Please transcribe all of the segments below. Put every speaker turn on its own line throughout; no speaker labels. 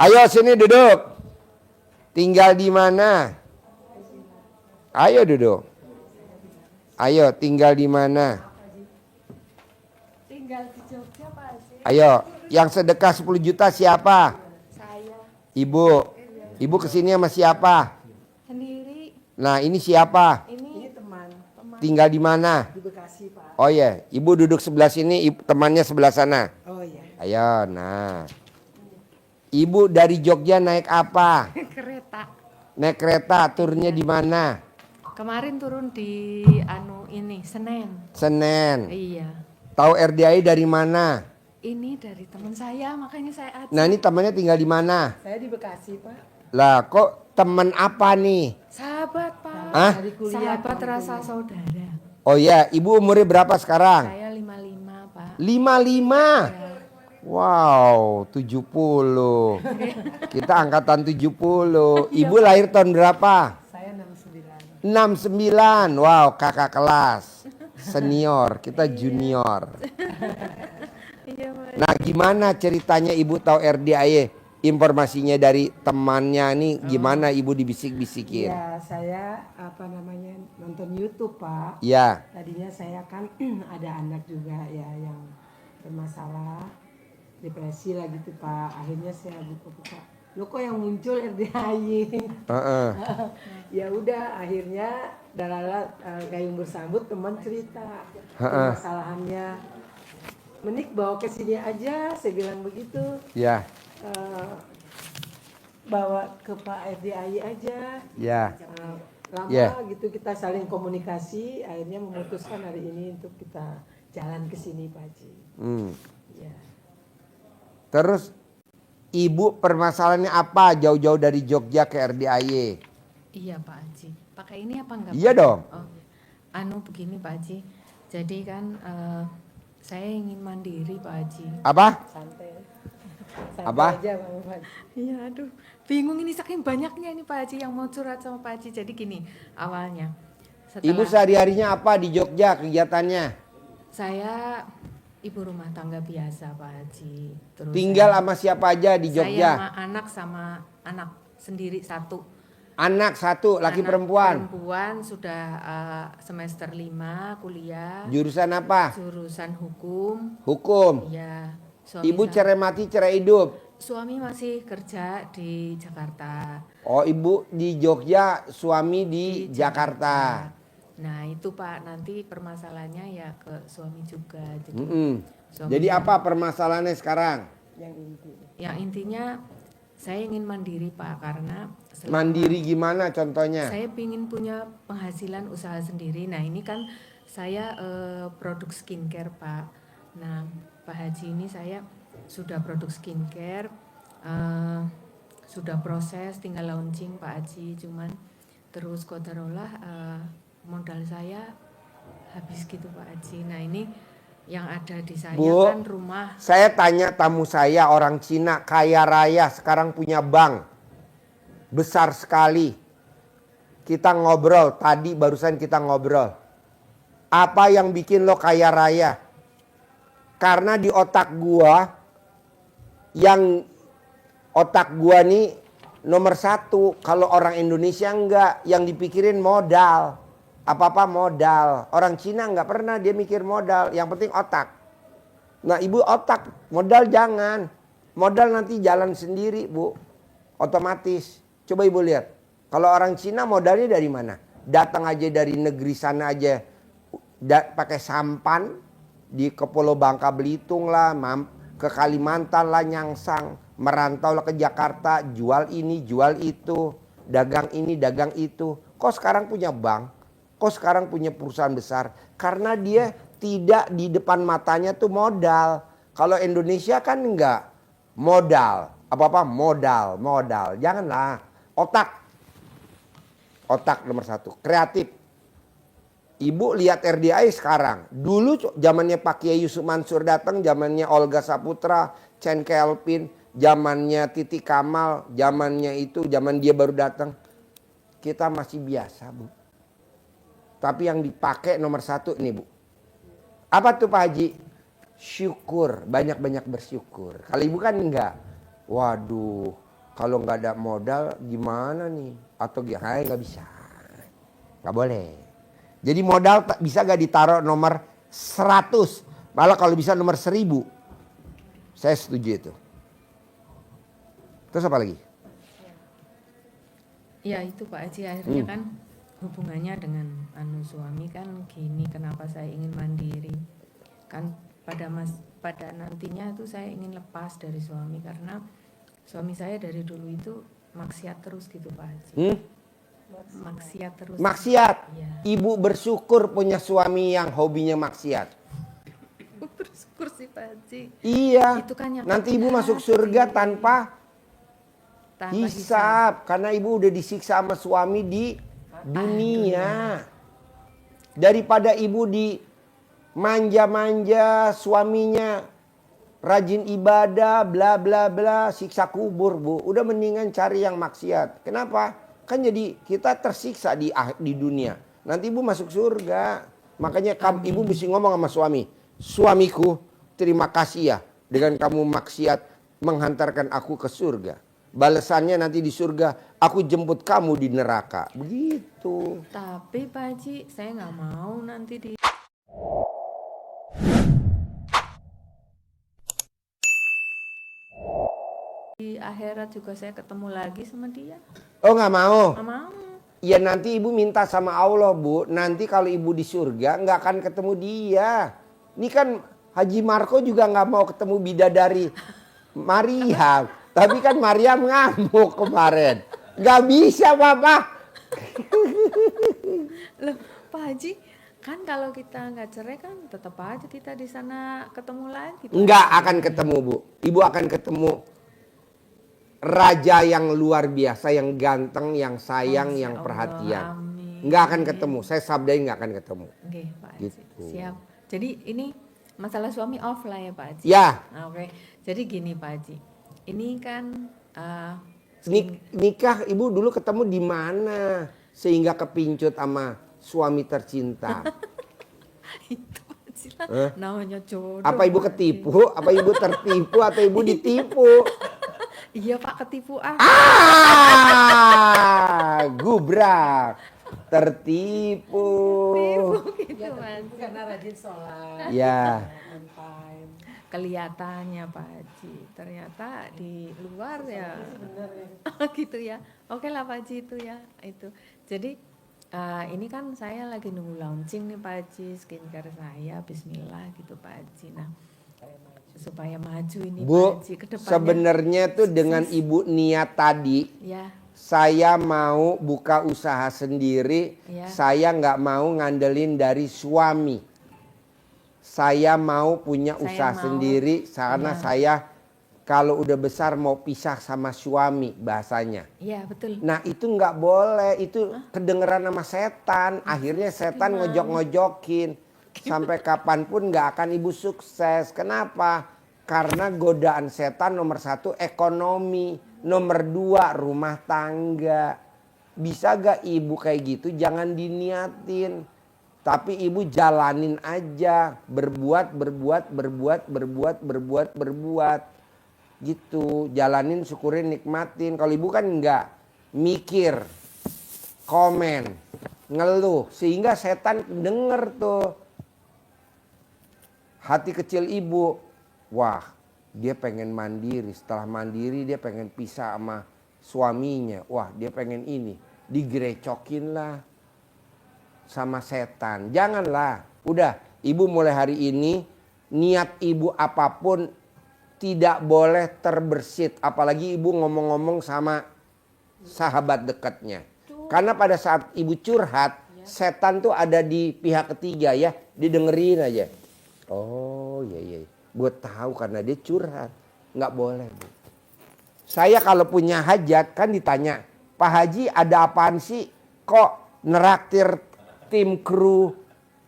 Ayo sini duduk. Tinggal di mana? Ayo duduk. Ayo tinggal di mana?
Tinggal di Jogja Pak Haji.
Ayo, yang sedekah 10 juta siapa?
Saya
Ibu. Ibu kesini sama siapa?
sendiri.
Nah, ini siapa?
Ini teman.
Tinggal di mana?
Di Bekasi, Pak.
Oh iya, ibu duduk sebelah sini, temannya sebelah sana.
Oh iya.
Ayo, nah. Ibu dari Jogja naik apa?
Kereta.
Naik kereta, turunnya di mana?
Kemarin turun di ini Senen.
Senen.
Iya.
Tahu RDI dari mana?
Ini dari teman saya, makanya saya ajak.
Nah, ini temannya tinggal di mana?
Saya di Bekasi, Pak.
Lah, kok teman apa nih?
Sahabat Pak.
Hah?
Dari kuliah.
Sahabat rasa saudara.
Oh iya, ibu umurnya berapa sekarang?
Saya 55 Pak.
55. Wow, 70. Kita angkatan 70. Ibu lahir tahun berapa?
Saya 69.
69. Wow, kakak kelas. Senior, kita junior.
Iya Pak.
Nah, gimana ceritanya ibu tahu RDAY? Informasinya dari temannya nih, gimana ibu dibisik-bisikin?
Ya, saya nonton YouTube, Pak.
Ya,
Tadinya saya kan ada anak juga ya yang bermasalah depresi lah gitu, Pak. Akhirnya saya buka-buka. Lo kok yang muncul RDAY?
heeh.
Ya udah, akhirnya dalala gayung bersambut teman cerita
Heeh.
permasalahannya. Menik bawa ke sini aja, saya bilang begitu.
Ya,
Bawa ke Pak RDAY aja.
ya.
Lama
Yeah.
gitu kita saling komunikasi, akhirnya memutuskan hari ini untuk kita jalan ke sini, Pak Haji. Ya.
Terus ibu permasalahannya apa jauh-jauh dari Jogja ke RDAY?
Iya Pak Haji. Pakai ini apa enggak?
Iya
Pak?
dong.
Oh, begini Pak Haji. Jadi kan saya ingin mandiri Pak Haji.
Apa?
Santai
Apa?
aja, Bang Haji.
Iya, aduh, bingung ini saking banyaknya ini Pak Haji yang mau curhat sama Pak Haji. Jadi gini, awalnya
Ibu sehari-harinya apa di Jogja kegiatannya?
saya ibu rumah tangga biasa Pak Haji. Terus
Tinggal sama siapa aja di
saya
Jogja?
sama anak sendiri satu.
Anak satu, laki
Anak
perempuan.
Perempuan sudah semester 5 kuliah.
Jurusan apa?
Jurusan hukum.
Hukum.
Iya.
Ibu cerai mati, cerai hidup.
Suami masih kerja di Jakarta.
Oh, ibu di Jogja, suami di Jakarta.
Nah itu Pak, nanti permasalahannya ya ke suami juga. Jadi, suami-
Jadi apa permasalahannya sekarang?
Yang
intinya saya ingin mandiri Pak, karena
Mandiri gimana contohnya?
saya ingin punya penghasilan usaha sendiri. Nah ini kan saya produk skincare Pak. Nah Pak Haji, ini saya sudah produk skincare, sudah proses, tinggal launching Pak Haji. Cuman terus kodarolah modal saya habis gitu Pak Haji. Nah ini yang ada di saya
Bu,
kan rumah.
Saya tanya tamu saya orang Cina kaya raya sekarang punya bank besar sekali. Kita ngobrol tadi, barusan kita ngobrol. Apa yang bikin lo kaya raya? Karena di otak gua nih nomor satu. Kalau orang Indonesia enggak, yang dipikirin modal. Apa-apa modal. Orang Cina enggak pernah dia mikir modal. Yang penting otak. Nah ibu otak, modal jangan. Modal nanti jalan sendiri bu. Otomatis. Coba ibu lihat. Kalau orang Cina modalnya dari mana? Datang aja dari negeri sana aja. Pakai sampan. Ke Pulau Bangka Belitung lah. Ke Kalimantan lah nyangsang. Merantau lah ke Jakarta. Jual ini, jual itu. Dagang ini, dagang itu. Kok sekarang punya bank? Kok sekarang punya perusahaan besar? Karena dia tidak di depan matanya tuh modal. Kalau Indonesia kan enggak. Modal. Apa-apa modal. Janganlah. Otak nomor satu. Kreatif. Ibu lihat RDI sekarang. Dulu zamannya Pak Kiai Yusuf Mansur datang. Zamannya Olga Saputra. Chen Kelvin. Zamannya Titi Kamal. Zaman dia baru datang. Kita masih biasa bu. Tapi yang dipakai nomor satu ini bu. Apa tuh Pak Haji? Syukur. Banyak-banyak bersyukur. Kalau ibu kan enggak. Waduh. kalau nggak ada modal gimana nih? Atau gimana? Nggak bisa. Nggak boleh. Jadi modal bisa gak ditaruh nomor 100. Malah kalau bisa nomor 1000. Saya setuju itu. Terus apa lagi?
Ya itu Pak Haji, akhirnya kan hubungannya dengan suami kan gini, kenapa saya ingin mandiri. Kan pada nantinya itu saya ingin lepas dari suami karena suami saya dari dulu itu maksiat terus gitu Pak Haji. Maksiat terus.
Maksiat.
Iya.
Ibu bersyukur punya suami yang hobinya maksiat.
Bersyukur sih Pak Haji.
Iya.
Itu kan yang
Nanti ibu
hati.
masuk surga tanpa
Tanpa
hisab. Karena ibu udah disiksa sama suami di dunia. Daripada ibu di manja-manja suaminya rajin ibadah bla bla bla, siksa kubur Bu. Udah mendingan cari yang maksiat. Kenapa? Kan jadi kita tersiksa di dunia. Nanti ibu masuk surga. Makanya ibu mesti ngomong sama suami. Suamiku, terima kasih ya dengan kamu maksiat menghantarkan aku ke surga. Balasannya nanti di surga, aku jemput kamu di neraka. Begitu.
Tapi Pak Haji, saya nggak mau nanti di akhirat juga saya ketemu lagi sama dia.
Oh nggak mau?
Nggak mau.
Ya nanti ibu minta sama Allah Bu. Nanti kalau ibu di surga nggak akan ketemu dia. Ini kan Haji Marco juga nggak mau ketemu bidadari Maryam. Tapi kan Maryam ngamuk kemarin. Nggak bisa Papa.
Loh Pak Haji, kan kalau kita nggak cerai kan tetap aja kita di sana ketemu lagi. Pak.
Nggak akan ketemu Bu. Ibu akan ketemu raja yang luar biasa, yang ganteng, yang sayang,
Masya
yang
Allah,
perhatian.
amin.
Nggak akan ketemu. Saya sabdain nggak akan ketemu.
Oke Pak Haji,
Gitu.
siap. Jadi ini masalah suami off lah ya Pak Haji.
Ya.
Nah, oke. Jadi gini Pak Haji, ini kan
Nikah ibu dulu ketemu di mana sehingga kepincut sama suami tercinta?
itu Pak Haji lah, namanya jodoh.
Apa ibu
Pak Haji.
ketipu? Apa ibu tertipu? Atau ibu ditipu?
Iya Pak, ketipu
Gubrak, tertipu.
gitu Mas.
Karena rajin sholat.
Ya.
On time.
Kelihatannya Pak Haji, ternyata di luar ya
Bener ya.
gitu ya. Oke lah Pak Haji itu ya itu. Jadi ini kan saya lagi nunggu launching nih Pak Haji skincare saya, Bismillah gitu Pak Haji. Nah supaya maju ini Pak
Bu,
Haji ke depannya.
sebenarnya tuh dengan ibu niat tadi,
Ya,
saya mau buka usaha sendiri.
Ya.
Saya nggak mau ngandelin dari suami. Saya mau punya
Saya
usaha
mau.
sendiri karena
Ya.
saya kalau udah besar mau pisah sama suami bahasanya.
iya betul.
Nah itu nggak boleh, itu kedengeran sama setan. Akhirnya setan ngojok-ngojokin. Sampai kapanpun nggak akan ibu sukses. Kenapa? Karena godaan setan nomor 1 ekonomi. Nomor 2 rumah tangga. Bisa gak ibu kayak gitu? Jangan diniatin. Tapi ibu jalanin aja. Berbuat. Gitu. Jalanin, syukurin, nikmatin. Kalau ibu kan enggak. Mikir. Komen. Ngeluh. Sehingga setan denger tuh. Hati kecil ibu. Wah, dia pengen mandiri. Setelah mandiri dia pengen pisah sama suaminya. Wah, dia pengen ini. Digerecokin lah sama setan. Janganlah. Udah, ibu mulai hari ini niat ibu apapun tidak boleh terbersit. Apalagi ibu ngomong-ngomong sama sahabat dekatnya. Karena pada saat ibu curhat, setan tuh ada di pihak ketiga ya. Didengerin aja. Oh iya. Gue tahu karena dia curhat. Nggak boleh Bu. Saya kalau punya hajat kan ditanya, Pak Haji ada apaan sih? Kok neraktir tim kru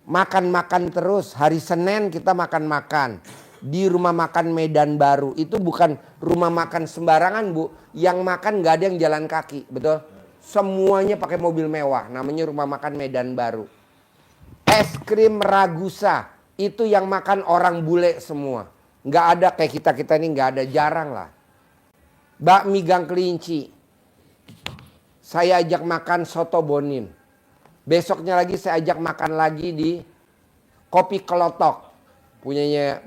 makan-makan terus? Hari Senin kita makan-makan. Di rumah makan Medan Baru. Itu bukan rumah makan sembarangan Bu. Yang makan nggak ada yang jalan kaki. Betul? Semuanya pakai mobil mewah. Namanya rumah makan Medan Baru. Es krim Ragusa. Itu yang makan orang bule semua. Nggak ada kayak kita-kita ini nggak ada, jarang lah. bakmi gang kelinci. Saya ajak makan soto bonin. Besoknya lagi saya ajak makan lagi di Kopi Kelotok. Punyanya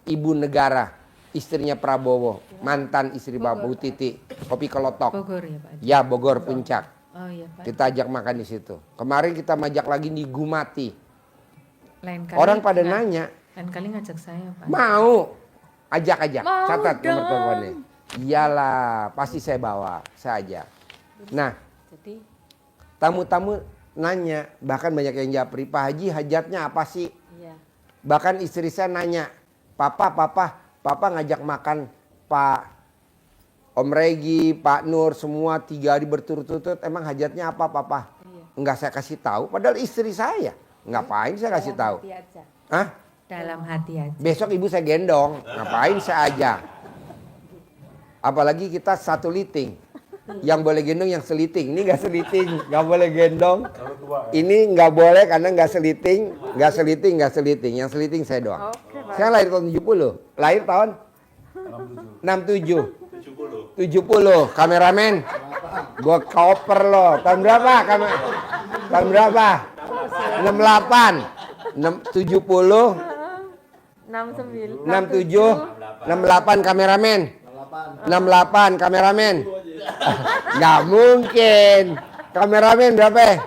Ibu Negara, istrinya Prabowo. Mantan istri Pak Bu Titi. Kopi Kelotok.
Bogor ya Pak Haji?
Ya, Bogor Puncak.
Oh iya Pak.
Kita ajak makan di situ. Kemarin kita majak lagi di Gumati.
Lain kali.
Orang pada nanya,
Lain kali ngajak saya Pak.
mau ajak.
Mau
Catat nomor
dong.
teleponnya. Iyalah, pasti saya bawa, saya ajak. Nah,
Jadi
tamu-tamu nanya, bahkan banyak yang japri, Pak Haji hajatnya apa sih?
iya.
Bahkan istri saya nanya, Papa ngajak makan Pak Om Regi, Pak Nur, semua 3 hari berturut-turut, emang hajatnya apa Papa?
Iya.
Enggak saya kasih tahu, padahal istri saya. Ngapain saya kasih tahu?
Hati aja.
Hah?
Dalam hati aja.
Besok ibu saya gendong, ngapain saya ajak? Apalagi kita satu liting. Yang boleh gendong yang seliting, ini nggak seliting, nggak boleh gendong. Ini nggak boleh karena nggak seliting. Yang seliting saya doang. Saya lahir tahun 70, lahir tahun 67. 70, kameramen. Gua koper loh. Tahun berapa? Tahun berapa? 68. 70, 67, 68 kameramen. 68 kameramen. Nggak mungkin. Kameramen berapa?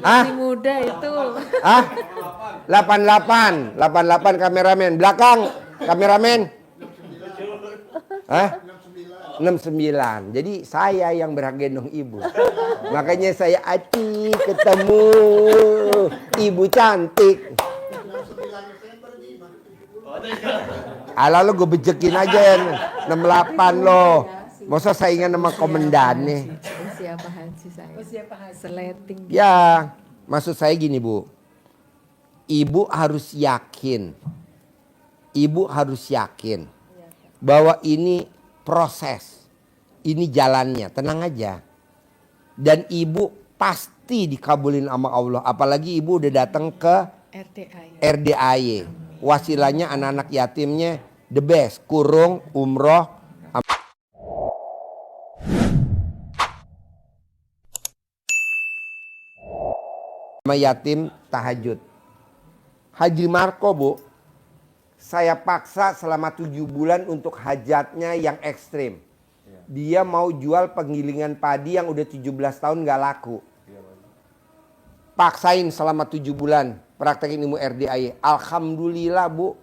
Hah?
Masih muda itu.
Hah? 88 kameramen. Belakang kameramen. Hah? 69. Jadi saya yang berhak gendong ibu. Makanya saya Aci ketemu ibu cantik. Alah lo gue bejekin aja ya 68 lo. Masa saingan sama komandan nih.
Usia Pak Haji saya. Usia Pak Haji. Seleting.
Ya, maksud saya gini Bu. Ibu harus yakin. Bahwa ini proses. Ini jalannya, tenang aja. Dan ibu pasti dikabulin sama Allah. Apalagi ibu udah datang ke RDAY. Wasilanya anak-anak yatimnya the best. Kurung, umroh, sama yatim tahajud. Haji Marco Bu, saya paksa selama 7 bulan untuk hajatnya yang ekstrim. Dia mau jual penggilingan padi yang udah 17 tahun gak laku. Paksain selama 7 bulan praktekin ilmu RDAY. Alhamdulillah Bu,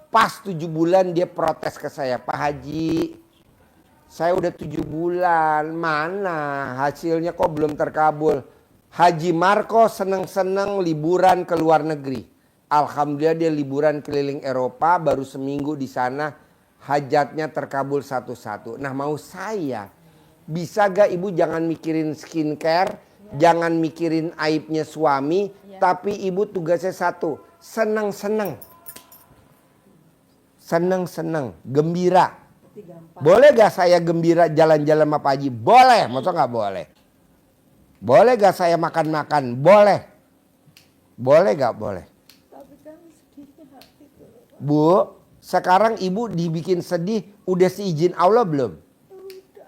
pas 7 bulan dia protes ke saya, Pak Haji, saya udah 7 bulan, mana hasilnya kok belum terkabul. Haji Marco seneng-seneng liburan ke luar negeri. Alhamdulillah dia liburan keliling Eropa, baru seminggu di sana hajatnya terkabul satu-satu. Nah mau saya, bisa gak ibu jangan mikirin skincare, jangan mikirin aibnya suami, tapi ibu tugasnya satu, seneng-seneng. Seneng-seneng, gembira. Boleh gak saya gembira jalan-jalan sama Pak Haji? Boleh, masa gak boleh? Boleh gak saya makan-makan? Boleh. Boleh gak? Boleh. Bu, sekarang ibu dibikin sedih, udah seizin Allah belum?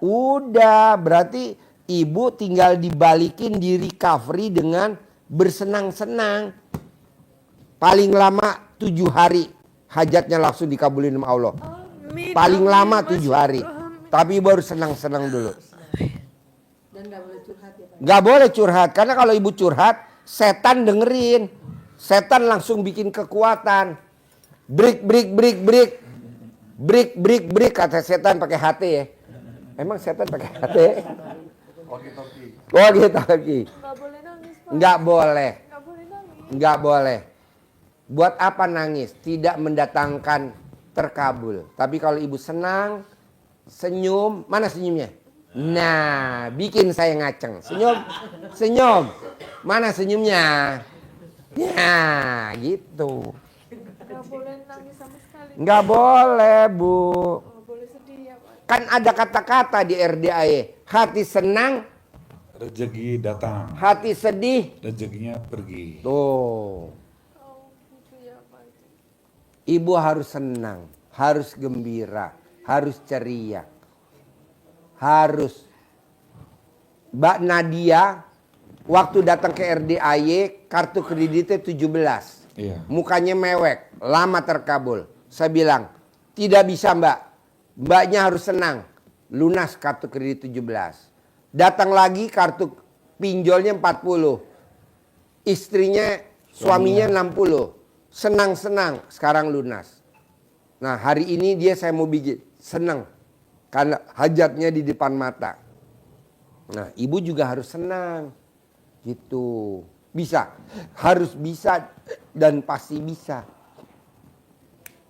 Udah, berarti ibu tinggal dibalikin di recovery dengan bersenang-senang. Paling lama 7 hari hajatnya langsung dikabulin sama Allah. Paling lama 7 hari. Tapi baru senang-senang dulu.
Dan nggak boleh curhat ya Pak?
Gak boleh curhat, karena kalau ibu curhat, setan dengerin. Setan langsung bikin kekuatan. Break, kata setan pakai hati ya. Emang setan pakai hati? Walkie-talkie.
Nggak boleh nangis Pak.
Nggak boleh.
Nggak boleh nangis.
Nggak boleh. Buat apa nangis? Tidak mendatangkan terkabul. Tapi kalau ibu senang, senyum, mana senyumnya? Nah, bikin saya ngaceng. Senyum. Mana senyumnya? Ya, gitu.
Nggak boleh nangis sama sekali.
Nggak boleh, Bu.
Nggak boleh sedih ya Pak.
Kan ada kata-kata di RDAY. Hati senang,
rezeki datang,
hati sedih.
rezekinya pergi.
Tuh.
Oh gitu ya Pak.
Ibu harus senang, harus gembira, harus ceria. Harus. Mbak Nadia waktu datang ke RDAY kartu kreditnya 17.
Iya.
Mukanya mewek, lama terkabul. Saya bilang, tidak bisa Mbak. Mbaknya harus senang. Lunas kartu kredit 17. Datang lagi kartu pinjolnya 40. Istrinya, suaminya 60. Senang-senang, sekarang lunas. Nah hari ini dia saya mau bikin senang. Karena hajatnya di depan mata. Nah ibu juga harus senang. Gitu. Bisa. Harus bisa dan pasti bisa.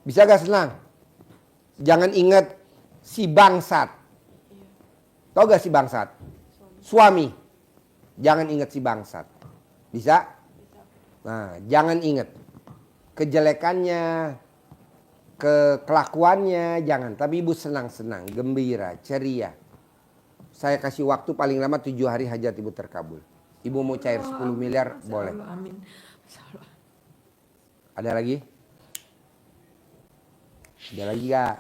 Bisa gak senang? Jangan ingat si bangsat. Tahu gak si bangsat? Suami. Jangan ingat si bangsat. Bisa? Nah jangan ingat. Kejelekannya. Kelakuannya jangan. Tapi ibu senang-senang. Gembira. Ceria. Saya kasih waktu paling lama 7 hari hajat ibu terkabul. Ibu mau cair 10 miliar boleh.
Amin.
Ada lagi? Ada lagi gak?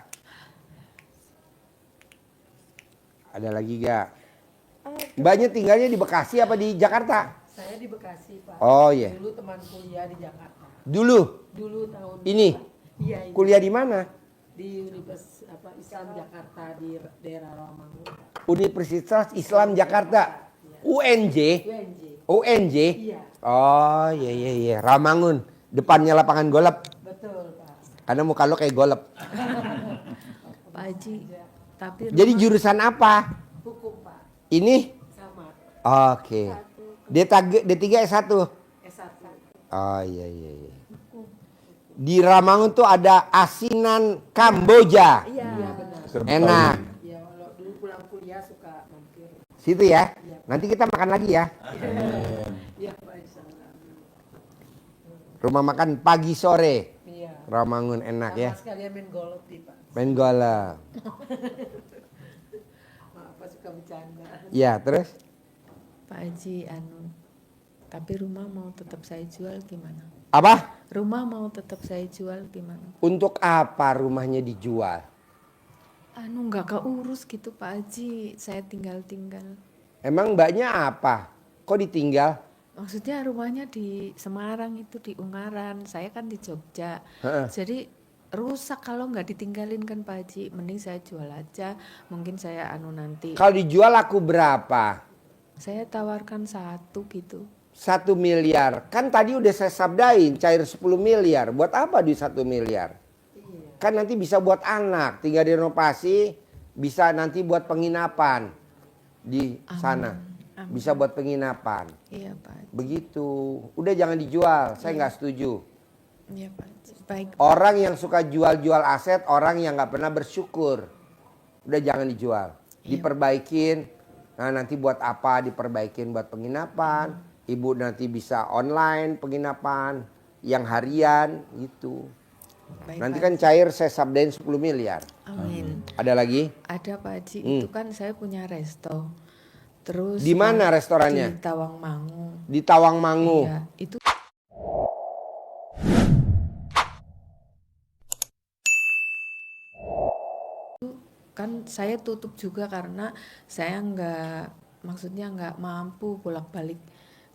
Ada lagi gak? Mbaknya tinggalnya di Bekasi apa di Jakarta?
Saya di Bekasi Pak.
Oh iya.
Dulu teman kuliah di Jakarta.
Dulu?
Dulu tahun
Ini?
Iya ini.
Kuliah di mana?
Di Universitas Islam Jakarta di daerah Rawamangun.
Universitas Islam Jakarta. UNJ?
UNJ.
UNJ?
Iya.
Oh iya. Ramangun. Depannya lapangan golep.
Betul Pak.
Karena muka lo kayak golep.
Pak Haji, tapi
Jadi jurusan apa?
Hukum Pak.
Ini?
Sama.
Oke. D3 S1?
S1.
Oh iya. Di Ramangun tuh ada asinan Kamboja.
Iya benar.
Enak.
Iya kalau dulu pulang kuliah suka mampir.
Situ ya. Nanti kita makan lagi ya.
Iya Pak insyaallah.
Rumah makan pagi sore.
Iya.
Ramangun enak ya.
Sama sekalian main golf di Pak.
Main golf.
Maaf Pak suka bercanda.
Ya terus?
Pak Haji, tapi rumah mau tetap saya jual gimana?
Apa?
Rumah mau tetap saya jual gimana?
Untuk apa rumahnya dijual?
Nggak keurus gitu Pak Haji, saya tinggal-tinggal.
Emang mbaknya apa? Kok ditinggal?
Maksudnya rumahnya di Semarang itu di Ungaran, saya kan di Jogja.
Heeh.
Jadi rusak kalau nggak ditinggalin kan Pak Haji. Mending saya jual aja, mungkin saya nanti.
Kalau dijual aku berapa?
Saya tawarkan 1 gitu.
1 miliar. Kan tadi udah saya sabdain cair 10 miliar. Buat apa di 1 miliar? Kan nanti bisa buat anak, tinggal direnovasi, bisa nanti buat penginapan di sana.
Amin.
Bisa buat penginapan.
Iya Pak Haji.
Begitu. Udah jangan dijual, saya nggak setuju.
Iya Pak Haji. Baik.
Orang yang suka jual-jual aset, orang yang nggak pernah bersyukur. Udah jangan dijual. Diperbaikin. Nah nanti buat apa diperbaikin buat penginapan. Ibu nanti bisa online penginapan. Yang harian gitu.
Baik,
Nanti
Pak
kan cair saya sabdain 10 miliar.
Amin.
Ada lagi?
Ada Pak Haji, itu kan saya punya resto. Terus
Di mana restorannya?
Di Tawangmangu.
Di Tawangmangu.
Iya, itu kan saya tutup juga karena saya maksudnya nggak mampu bolak-balik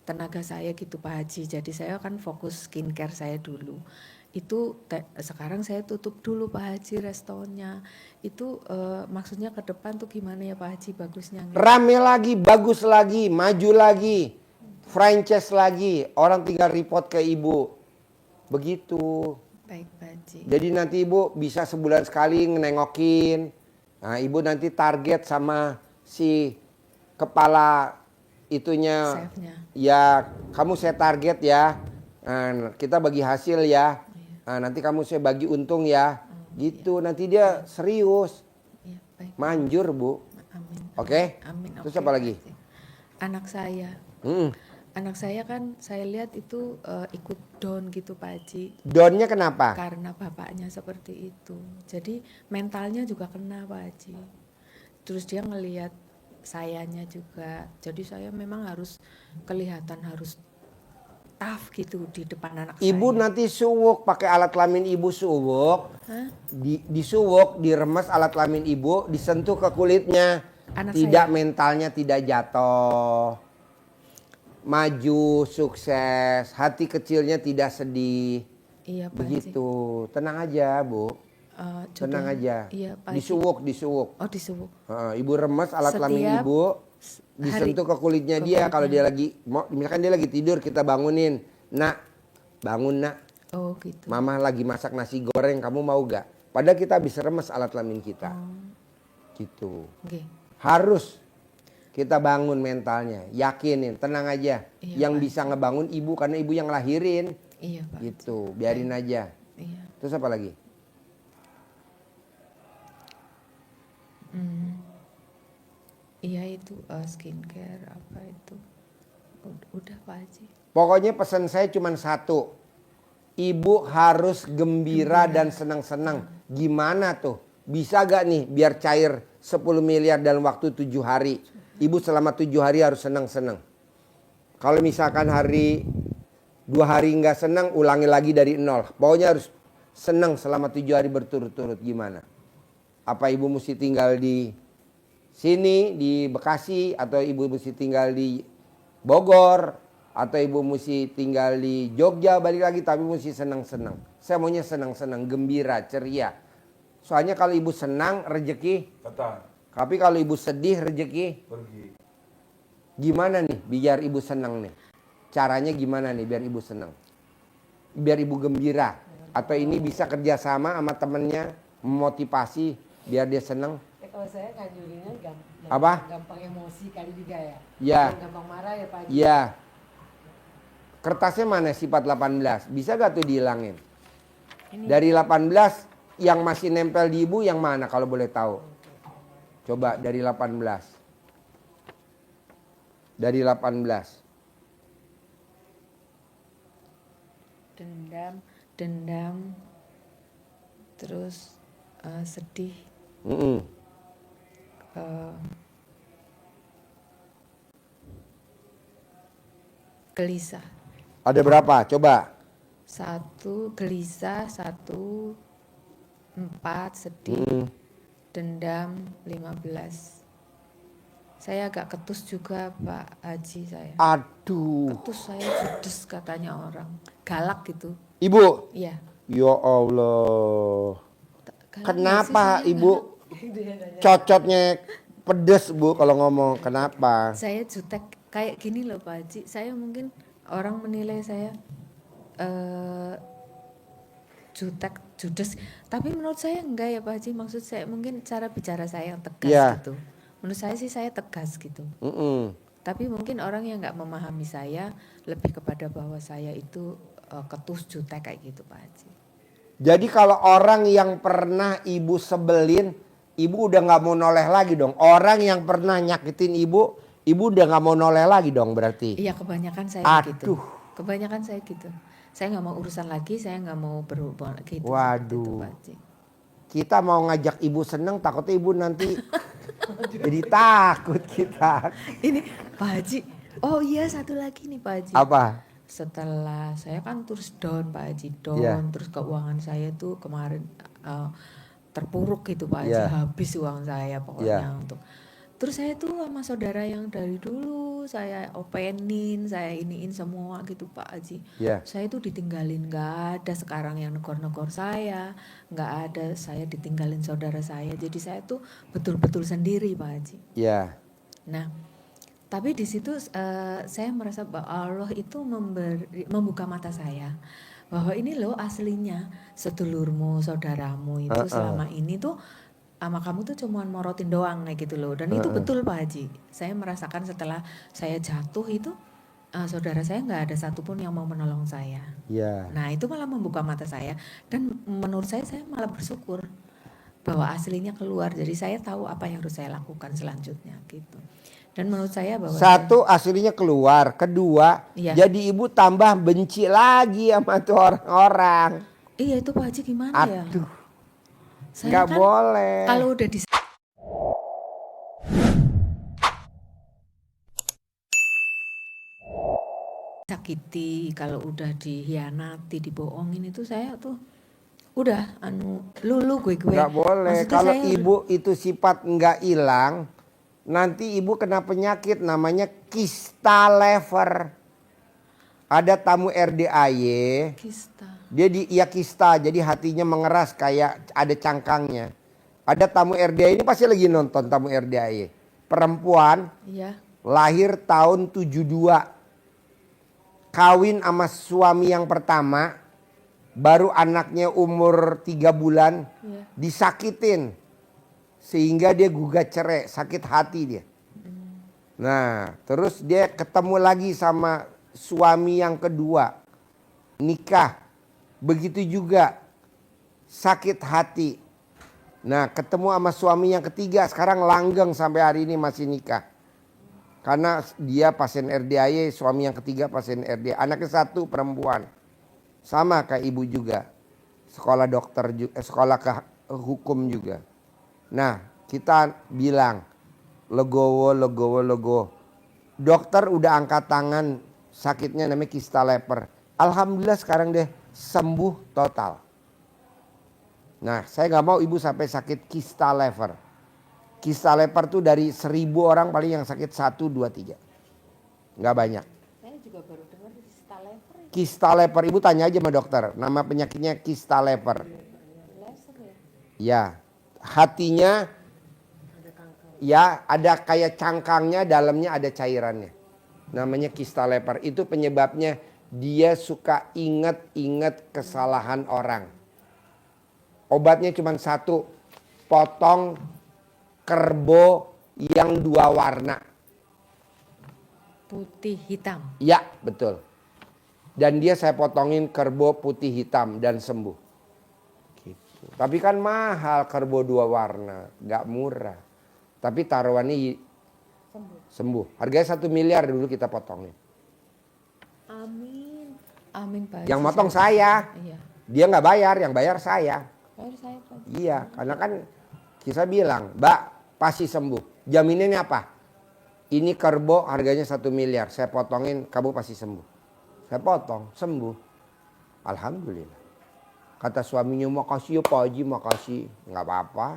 tenaga saya gitu Pak Haji. Jadi saya kan fokus skincare saya dulu. Itu sekarang saya tutup dulu Pak Haji restonya. Itu maksudnya ke depan tuh gimana ya Pak Haji bagusnya?
Rame lagi, bagus lagi, maju lagi. Franchise lagi. Orang tinggal report ke ibu. Begitu.
Baik Pak Haji.
Jadi nanti ibu bisa sebulan sekali nengokin. Nah ibu nanti target sama si kepala itunya.
Chefnya.
Ya kamu saya target ya. Nah, kita bagi hasil ya. Nah, nanti kamu saya bagi untung ya. Gitu nanti dia serius.
Iya, baik.
Manjur bu.
Amin.
Oke?
Amin.
Terus
Oke,
apa lagi?
Pak Haji. Anak saya. Anak saya kan saya lihat itu ikut down gitu Pak Haji.
Downnya kenapa?
Karena bapaknya seperti itu. Jadi mentalnya juga kena Pak Haji. Terus dia ngelihat sayanya juga. Jadi saya memang harus kelihatan harus tough gitu di depan anak
Ibu
saya.
nanti suwuk pakai alat kelamin ibu suwuk.
Hah?
Disuwuk, diremes alat kelamin ibu, disentuh ke kulitnya.
anak
tidak
saya.
mentalnya tidak jatuh, maju, sukses, hati kecilnya tidak sedih.
Iya Pak Haji.
Begitu, tenang aja Bu, tenang
Jodoh-
aja.
Iya Pak Haji.
disuwuk.
Oh disuwuk.
Ibu remes alat kelamin
Setiap
ibu, disentuh ke kulitnya
ke
dia. Kalau dia
kulitnya.
lagi, misalkan dia lagi tidur, kita bangunin. Nak, bangun nak.
Oh gitu.
Mama lagi masak nasi goreng, kamu mau gak? Padahal kita bisa remes alat kelamin kita. Gitu.
Oke.
Harus kita bangun mentalnya, yakinin, tenang aja.
Iya,
Yang
Pak.
bisa ngebangun ibu karena ibu yang lahirin.
Iya Pak.
Gitu, biarin aja.
Iya.
Terus apa lagi?
Iya itu skincare apa itu. Udah Pak Haji.
Pokoknya pesan saya cuma satu. Ibu harus gembira dan senang-senang. Gimana tuh? Bisa gak nih biar cair 10 miliar dalam waktu 7 hari? Ibu selama 7 hari harus senang-senang. Kalau misalkan hari 2 hari nggak senang, ulangi lagi dari nol. Pokoknya harus senang selama 7 hari berturut-turut. Gimana? Apa ibu mesti tinggal di sini, di Bekasi, atau ibu mesti tinggal di Bogor, atau ibu mesti tinggal di Jogja, balik lagi, tapi mesti senang-senang. Saya maunya senang-senang, gembira, ceria. Soalnya kalau ibu senang, rezeki.
Datang.
Tapi kalau ibu sedih, rezeki.
Pergi.
Gimana nih biar ibu senang nih? Caranya gimana nih biar ibu senang? Biar ibu gembira. Atau ini bisa kerjasama sama temennya, memotivasi biar dia senang.
Kalau saya kan jurinya
Apa?
gampang emosi kali juga ya.
Ya.
Gampang marah ya Pak Haji.
Iya. Kertasnya mana sifat 18? Bisa gak tuh dihilangin? Dari 18 yang masih nempel di ibu yang mana kalau boleh tahu? Coba dari 18. Dari 18.
Dendam, terus sedih, gelisah.
Ada berapa? Coba.
1 gelisah, 1 4 sedih, dendam 15. Saya agak ketus juga Pak Haji saya.
Aduh.
Ketus saya judes katanya orang. Galak gitu.
Ibu.
Iya.
Ya Allah.
Galak
Kenapa
nggak sih saya?
ibu cocotnya pedes bu kalau ngomong? Kenapa?
Saya jutek kayak gini loh Pak Haji. Saya mungkin orang menilai saya jutek, judes. Tapi menurut saya enggak ya Pak Haji. Maksud saya mungkin cara bicara saya yang tegas
Iya.
gitu. Menurut saya sih saya tegas gitu. Tapi mungkin orang yang nggak memahami saya lebih kepada bahwa saya itu ketus, jutek kayak gitu Pak Haji.
Jadi kalau orang yang pernah ibu sebelin, ibu udah nggak mau noleh lagi dong. Orang yang pernah nyakitin ibu udah nggak mau noleh lagi dong berarti.
Iya kebanyakan saya gitu.
Aduh.
Kebanyakan saya gitu. Saya nggak mau urusan lagi, saya nggak mau berhubungan gitu.
Waduh.
Gitu, Pak Haji.
Kita mau ngajak ibu seneng, takutnya ibu nanti jadi takut kita.
Ini Pak Haji. Oh iya satu lagi nih Pak Haji.
Apa?
Setelah saya kan terus down Pak Haji, down,
Iya.
terus keuangan saya tuh kemarin terpuruk gitu Pak Haji,
Iya.
habis uang saya pokoknya
Iya.
untuk. Terus saya tuh sama saudara yang dari dulu saya openin, saya iniin semua gitu Pak Haji.
Iya.
Saya tuh ditinggalin, nggak ada sekarang yang negor-negor saya, nggak ada, saya ditinggalin saudara saya. Jadi saya tuh betul-betul sendiri Pak Haji.
Ya.
Nah, tapi di situ saya merasa bahwa Allah itu membuka mata saya bahwa ini loh aslinya sedulurmu, saudaramu itu selama ini tuh sama kamu tuh cuma morotin doang nih gitu loh. Dan itu betul Pak Haji. Saya merasakan setelah saya jatuh itu saudara saya nggak ada satupun yang mau menolong saya.
Ya.
Nah itu malah membuka mata saya dan menurut saya malah bersyukur bahwa aslinya keluar. Jadi saya tahu apa yang harus saya lakukan selanjutnya gitu. Dan menurut saya bahwa
Satu aslinya keluar, kedua
Iya.
jadi ibu tambah benci lagi sama tuh orang-orang.
iya itu Pak Haji gimana ya?
Aduh,
Saya
nggak
kan
boleh.
kalau udah disakiti, kalau udah dihianati, dibohongin itu saya tuh udah lulu gue.
Nggak boleh.
Maksudnya
Kalau
saya
ibu itu sifat nggak hilang, nanti ibu kena penyakit namanya kista lever. Ada tamu RDAY,
Kista.
dia kista, jadi hatinya mengeras kayak ada cangkangnya. Ada tamu RDAY, ini pasti lagi nonton tamu RDAY. Perempuan,
Iya.
lahir tahun 72. Kawin sama suami yang pertama, baru anaknya umur 3 bulan,
Iya.
disakitin. Sehingga dia gugat cerai, sakit hati dia. Nah, terus dia ketemu lagi sama suami yang kedua, nikah. Begitu juga sakit hati. Nah, ketemu sama suami yang ketiga, sekarang langgeng sampai hari ini masih nikah. Karena dia pasien RDAY, suami yang ketiga pasien RDAY. Anaknya satu perempuan. Sama kayak ibu juga. Sekolah dokter juga, sekolah hukum juga. Nah, kita bilang legowo. Dokter udah angkat tangan, sakitnya namanya kista lever. Alhamdulillah sekarang deh sembuh total. Nah, saya nggak mau ibu sampai sakit kista lever. Kista lever tuh dari 1000 orang paling yang sakit 1, 2, 3. Nggak banyak.
Saya juga baru dengar kista lever.
Kista lever, ibu tanya aja sama dokter. Nama penyakitnya kista lever. Ya, hatinya ya ada kayak cangkangnya, dalamnya ada cairannya. Namanya kista lever. Itu penyebabnya dia suka inget-inget kesalahan orang. Obatnya cuma satu, potong kerbau yang 2 warna.
Putih hitam.
Ya, betul. Dan dia saya potongin kerbau putih hitam dan sembuh. Gitu. Tapi kan mahal kerbau 2 warna, nggak murah. Tapi taruhannya sembuh. Harganya 1 miliar dulu kita potongin.
Amin. Amin Pak.
Yang motong saya.
Iya.
Dia nggak bayar, yang bayar saya.
Bayar saya Pak.
Iya, karena kan kita bilang, Mbak pasti sembuh. Jaminannya apa? Ini kerbau harganya 1 miliar. Saya potongin, kamu pasti sembuh. Saya potong, sembuh. Alhamdulillah. Kata suaminya, makasih ya Pak Haji, makasih. Nggak apa-apa.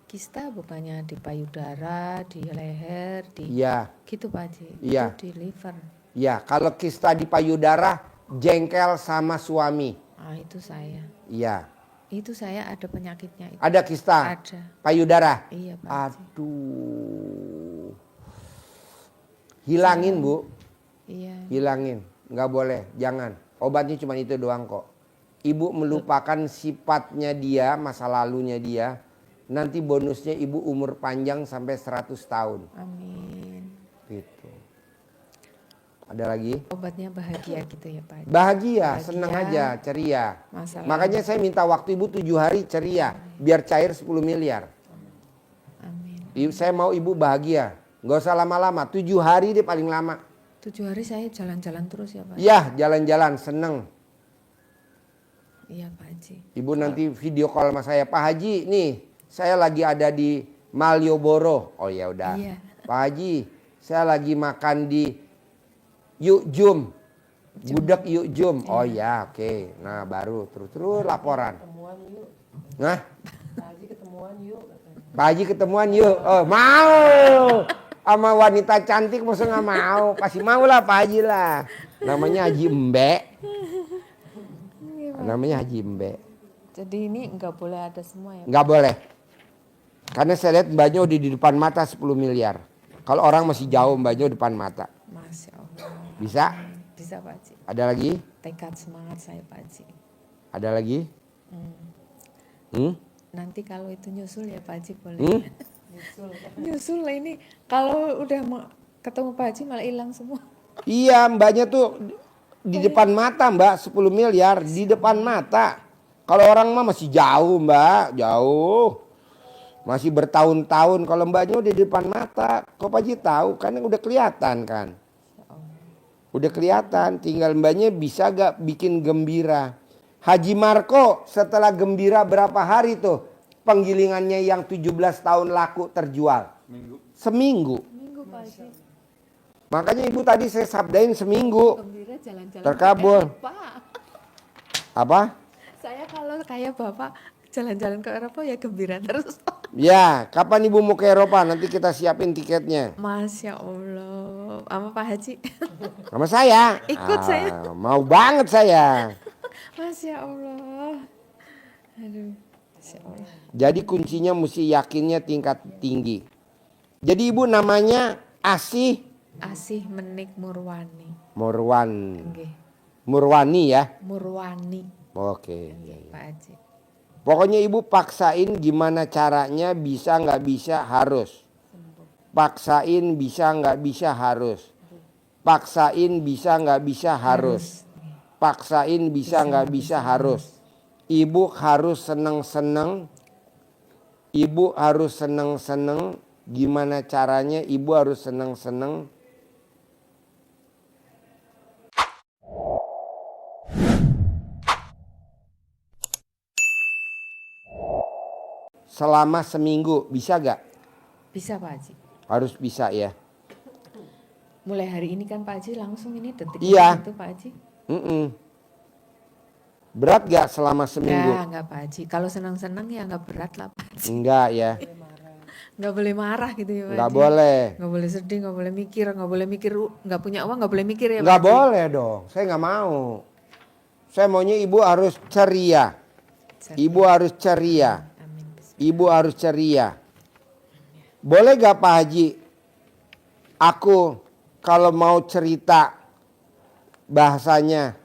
Kista bukannya di payudara, di leher, di
Iya,
gitu Pak Haji.
Iya.
Itu di liver.
iya. Kalau kista di payudara, jengkel sama suami.
Ah, itu saya.
Iya.
Itu saya ada penyakitnya itu.
Ada kista?
Ada.
Payudara?
Iya Pak Haji.
Aduh. Hilangin Bu.
Iya.
Hilangin. Nggak boleh, jangan. Obatnya cuma itu doang kok. Ibu melupakan sifatnya dia, masa lalunya dia. Nanti bonusnya ibu umur panjang sampai 100 tahun.
Amin.
Gitu. Ada lagi?
Obatnya bahagia gitu ya Pak Haji.
Bahagia,
Bahagia.
senang aja, ceria.
Masalah.
Makanya saya minta waktu ibu 7 hari ceria. Biar cair 10 miliar.
Amin.
Saya mau ibu bahagia. Nggak usah lama-lama, 7 hari deh paling lama.
7 hari saya jalan-jalan terus ya Pak.
Iya, jalan-jalan, seneng.
Iya Pak Haji.
Ibu nanti video call sama saya, Pak Haji nih, saya lagi ada di Malioboro. Oh ya udah.
Iya.
Pak Haji, saya lagi makan di Yuk Jum. Gudeg Yuk Jum. Oh ya, oke. Nah, baru terus laporan.
Ketemuan yuk.
Nah,
Pak Haji ketemuan yuk.
Pak Haji ketemuan yuk. Oh, mau. Sama wanita cantik masa nggak mau? Pasti mau lah Pak Haji lah. Namanya Haji Embe. Namanya Haji Embe.
Jadi ini nggak boleh ada semua ya Pak?
Nggak boleh. Karena saya lihat mbaknya udah di depan mata 10 miliar. Kalau orang masih jauh mbaknya depan mata.
Masya Allah.
Bisa?
Bisa Pak Haji.
Ada lagi?
Tekad semangat saya Pak Haji.
Ada lagi? Hmm?
Nanti kalau itu nyusul ya Pak Haji boleh.
Hmm?
Nyusul lah ini. Kalau udah mau ketemu Pak Haji malah hilang semua.
Iya, mbaknya tuh di depan mata mbak 10 miliar. Di depan mata. Kalau orang mah masih jauh mbak. Jauh. Masih bertahun-tahun. Kalau mbaknya udah di depan mata. Kok Pak Haji tahu? Karena udah kelihatan kan. Udah kelihatan. Tinggal mbaknya bisa gak bikin gembira. Haji Marco setelah gembira berapa hari tuh? Penggilingannya yang 17 tahun laku terjual. Seminggu.
Minggu Pak Haji.
Makanya ibu tadi saya sabdain seminggu.
Gembira jalan-jalan.
Terkabul.
ke Eropa.
Apa?
Saya kalau kayak Bapak jalan-jalan ke Eropa ya gembira terus.
Ya, kapan ibu mau ke Eropa? Nanti kita siapin tiketnya.
Masya Allah. Sama Pak Haji.
Sama saya.
Ikut saya.
Mau banget saya.
Masya Allah. Aduh. Masya Allah.
Jadi kuncinya mesti yakinnya tingkat tinggi. Jadi ibu namanya Asih
Asih Menik Murwani. Nggih.
Murwani ya.
Murwani.
Oke. Iya, iya.
Pak Haji.
Pokoknya ibu paksain gimana caranya, bisa nggak bisa harus. Paksain bisa nggak bisa harus. Paksain bisa nggak bisa harus. Paksain bisa nggak bisa harus. Ibu harus seneng-seneng. Ibu harus seneng-seneng. Gimana caranya ibu harus seneng-seneng. Selama seminggu, bisa gak?
Bisa Pak Haji.
Harus bisa ya.
Mulai hari ini kan Pak Haji langsung ini detik
Iya.
itu Pak Haji.
Berat gak selama seminggu?
Enggak Pak Haji. Kalau senang-senang ya enggak berat lah Pak Haji.
Enggak ya.
Enggak boleh marah gitu ya Pak
Enggak
Haji.
boleh.
Enggak boleh sedih, enggak boleh mikir, enggak punya uang, enggak boleh mikir ya Pak
Enggak
Haji.
boleh dong. Saya nggak mau. Saya maunya ibu harus ceria. Ibu harus ceria.
Amin.
Ibu harus ceria. Boleh gak Pak Haji? Aku kalau mau cerita bahasanya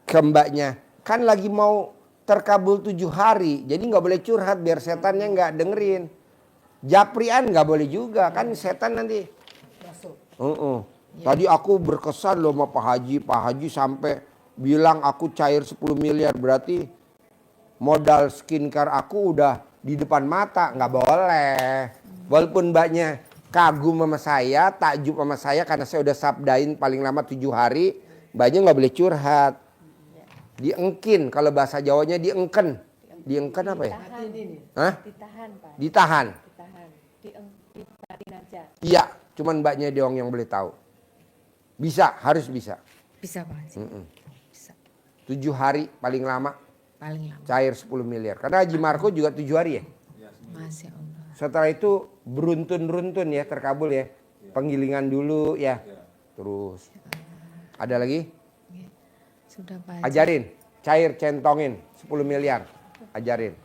ke mbaknya. Kan lagi mau terkabul 7 hari. Jadi nggak boleh curhat biar setannya nggak dengerin. Japrian nggak boleh juga. Kan setan nanti. Tadi aku berkesan loh sama Pak Haji. Pak Haji sampai bilang aku cair 10 miliar. Berarti modal skincare aku udah di depan mata. Nggak boleh. Walaupun mbaknya kagum sama saya, takjub sama saya karena saya udah sabdain paling lama 7 hari. Mbaknya nggak boleh curhat. Diengkin, kalau bahasa Jawanya diengken. Diengken apa ya? Hah?
Ditahan Pak.
Ditahan.
Ditahan. Ditahan aja.
Iya, cuman mbaknya doang yang boleh tahu. Bisa, harus bisa.
Bisa Pak Haji. Bisa.
7 hari paling lama
Paling lama.
cair 10 miliar. Karena Haji Marco juga 7 hari ya.
Masya Allah.
Setelah itu beruntun-runtun ya, terkabul ya. Penggilingan dulu ya. Terus. Ada lagi?
Sudah Pak Haji.
Ajarin. Cair centongin 10 miliar. Ajarin.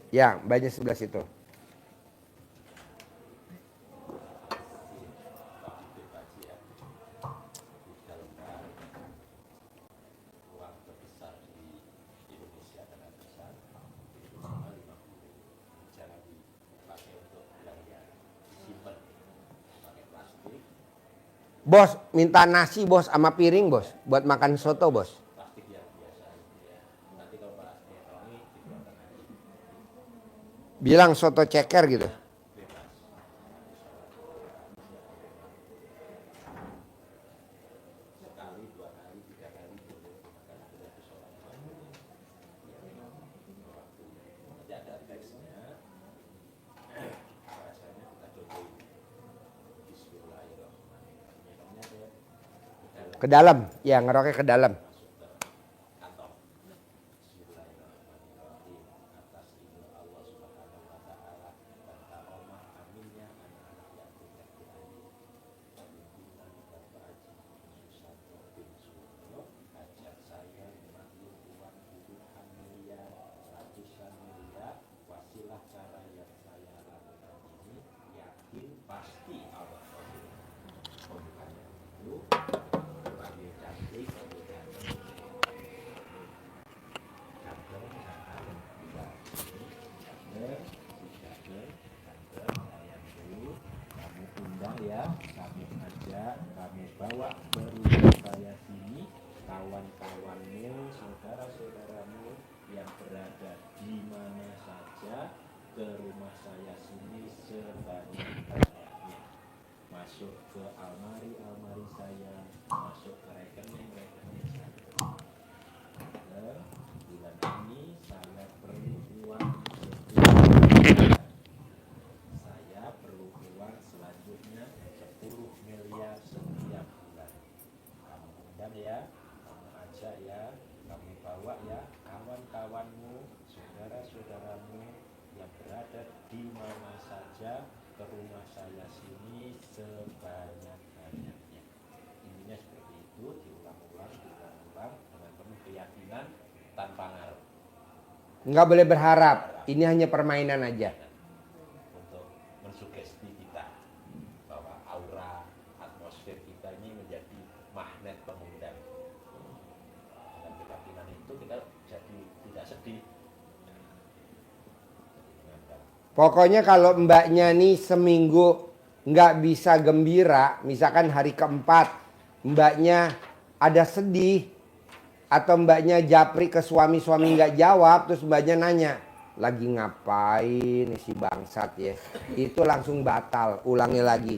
Ya, banyak sebelah situ. Bos, minta nasi bos sama piring bos. Buat makan soto bos. Bilang soto ceker gitu. Ke dalam, ya ngeroknya ke dalam.
Ya, kami ajak, kami bawa ke rumah saya sini, kawan-kawanmu, saudara-saudaramu yang berada di mana saja, ke rumah saya sini sebanyak-banyaknya. Masuk ke almari-almari saya, masuk ke rekening-rekening saya. Dan bulan ini saya perlu uang saya perlu uang selanjutnya 10 miliar setiap bulan. Kamu undang ya, kamu ajak ya, kamu bawa ya kawan-kawanmu, saudara-saudaramu yang berada di mana saja ke rumah saya sini sebanyak-banyaknya. Intinya seperti itu, diulang-ulang dengan penuh keyakinan tanpa ngaruh.
Nggak boleh berharap. Ini hanya permainan aja.
Untuk mensugesti kita bahwa aura atmosfer kita ini menjadi magnet pengundang. Dengan keyakinan itu kita jadi tidak sedih.
Pokoknya kalau mbaknya nih seminggu nggak bisa gembira, misalkan hari keempat mbaknya ada sedih, atau mbaknya japri ke suami nggak jawab, terus mbaknya nanya, lagi ngapain si bangsat ya, itu langsung batal, ulangi lagi,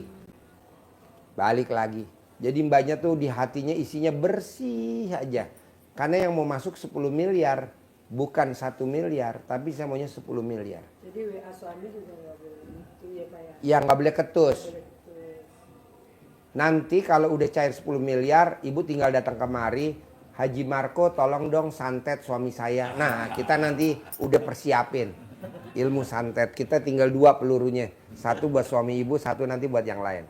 balik lagi. Jadi mbaknya tuh di hatinya isinya bersih aja, karena yang mau masuk 10 miliar bukan 1 miliar, tapi saya maunya 10 miliar.
Jadi WA suami juga nggak boleh itu ya Pak ya?
Ya nggak boleh ketus.
Boleh ketus.
Nanti kalau udah cair 10 miliar, ibu tinggal datang kemari, Haji Marco tolong dong santet suami saya. Nah kita nanti udah persiapin ilmu santet. Kita tinggal 2 pelurunya. 1 buat suami ibu, 1 nanti buat yang lain.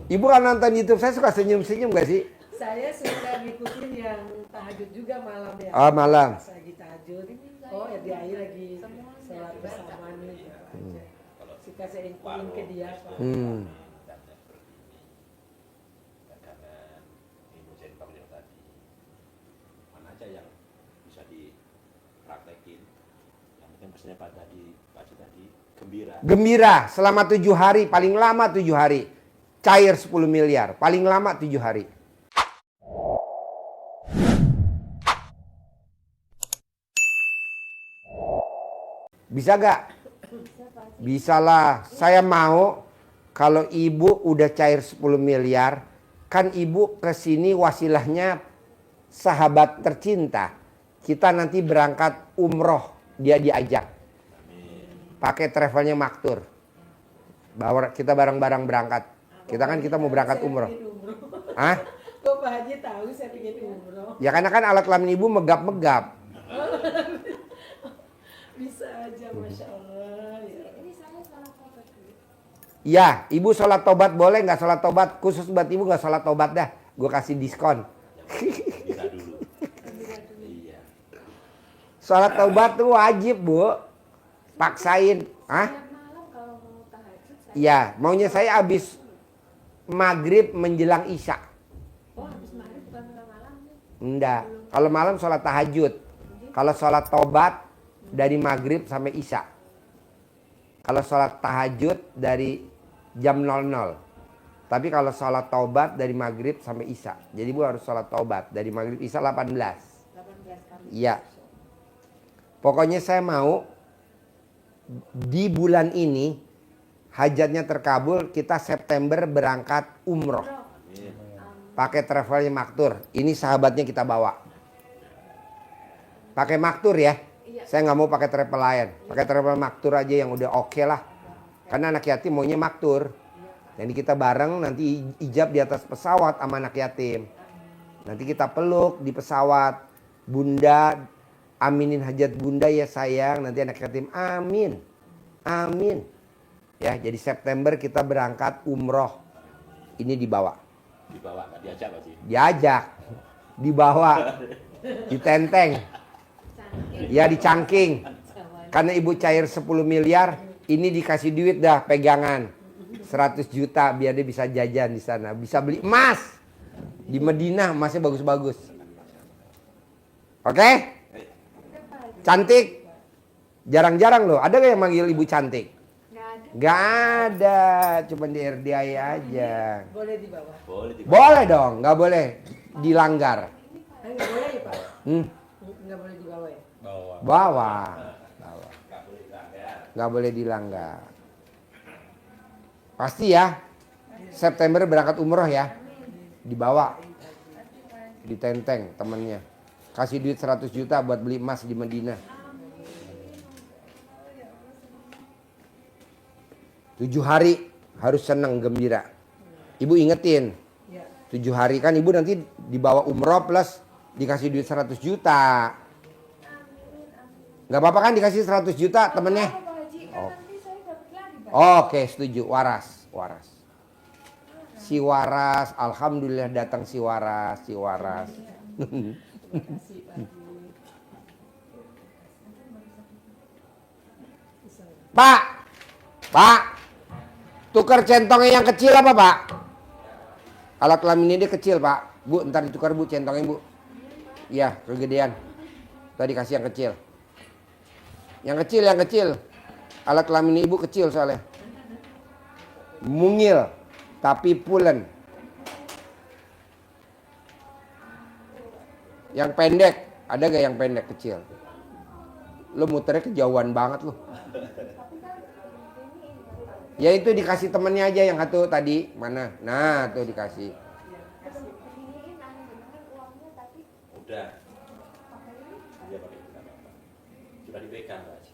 Ibu kan nonton YouTube, saya suka senyum-senyum gak sih?
Saya suka ngikutin yang tahajud juga malam ya.
Oh malam.
Pas lagi tahajud, oh RDI lagi sholat bersama nih. Suka saya ikutin ke dia Pak.
Dagangan, ilmu centang yang tadi, mana aja yang bisa dipraktekin. Yang penting pesannya Pak tadi gembira.
Gembira selama 7 hari, paling lama 7 hari. Cair 10 miliar, paling lama 7 hari. Bisa gak? Bisalah. Saya mau kalau ibu udah cair 10 miliar, kan ibu kesini wasilahnya sahabat tercinta. Kita nanti berangkat umroh, dia diajak. Pakai travelnya Maktur. Bawa kita bareng-bareng berangkat. Kita mau berangkat umroh. Hah?
Kok Pak Haji tahu saya pengen umroh?
Ya karena kan alat kelamin ibu megap-megap.
Bisa aja, Masya Allah. Ya.
Ya, ibu sholat tobat boleh nggak sholat tobat? Khusus buat ibu nggak sholat tobat dah. Gue kasih diskon.
Gembira dulu. Iya.
Sholat tobat tuh wajib bu. Paksain. Hah? Ya, maunya saya habis maghrib menjelang isya. Enggak. Kalau malam sholat tahajud. Kalau sholat tobat dari maghrib sampai isya. Kalau sholat tahajud dari jam 00. Tapi kalau sholat taubat dari maghrib sampai isya. Jadi bu harus sholat taubat dari maghrib isya 18. Iya. Pokoknya saya mau di bulan ini hajatnya terkabul, kita September berangkat umroh. Pakai travelnya Maktur. Ini sahabatnya kita bawa. Pakai Maktur ya. Saya nggak mau pakai travel lain. Pakai travel Maktur aja yang udah oke lah. Karena anak yatim maunya Maktur. Jadi kita bareng nanti ijab di atas pesawat sama anak yatim. Nanti kita peluk di pesawat. Bunda, aminin hajat bunda ya sayang. Nanti anak yatim amin. Amin. Ya, jadi September kita berangkat umroh. Ini dibawa.
Dibawa, nggak diajak Pak Ji?
Diajak. Dibawa. Ditenteng. Ya dicangking. Karena ibu cair 10 miliar, ini dikasih duit dah pegangan. 100 juta biar dia bisa jajan di sana. Bisa beli emas. Di Madinah emasnya bagus-bagus. Oke? Cantik. Jarang-jarang loh. Ada gak yang manggil ibu cantik? Gak ada. Cuma di RDI aja.
Boleh di bawah.
Boleh dibawa.
Boleh dong. Gak boleh dilanggar.
Nggak boleh ya Pak? Nggak boleh di bawah ya?
Bawa. Gak boleh dilanggar. Pasti ya. September berangkat umroh ya. Dibawa. Ditenteng temennya. Kasih duit 100 juta buat beli emas di Madinah. 7 hari harus senang gembira. Ibu ingetin.
Ya.
7 hari kan ibu nanti dibawa umroh plus dikasih duit 100 juta. Nggak apa-apa kan dikasih 100 juta temennya? Oke, setuju. Waras. Si Waras, alhamdulillah datang si Waras. Pak, tukar centongnya yang kecil apa Pak? Alat kelamin ini dia kecil Pak. Bu, ntar ditukar Bu centongnya Bu. Iya, kegedean. Tadi kasih yang kecil. Yang kecil. Alat kelamin ibu kecil soalnya. Mungil, tapi pulen. Yang pendek, ada gak yang pendek kecil? Lo muternya kejauhan banget lo. Ya itu dikasih temennya aja yang satu tadi. Mana? Nah tuh dikasih.
Udah. Dia pakai kita apa? Sudah dipegang Pak Haji.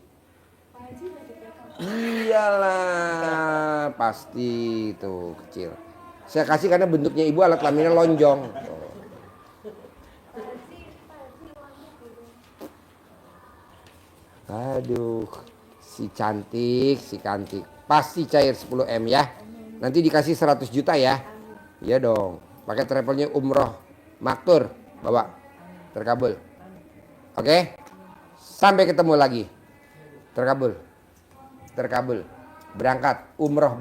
Iyalah, pasti itu kecil. Saya kasih karena bentuknya ibu alat kelaminnya lonjong. Tuh. Aduh, si cantik. Pasti cair 10 M ya. Nanti dikasih 100 juta ya. Iya dong. Pakai travelnya umroh maktur, bawa terkabul. Oke? Sampai ketemu lagi. Terkabul. Berangkat umroh.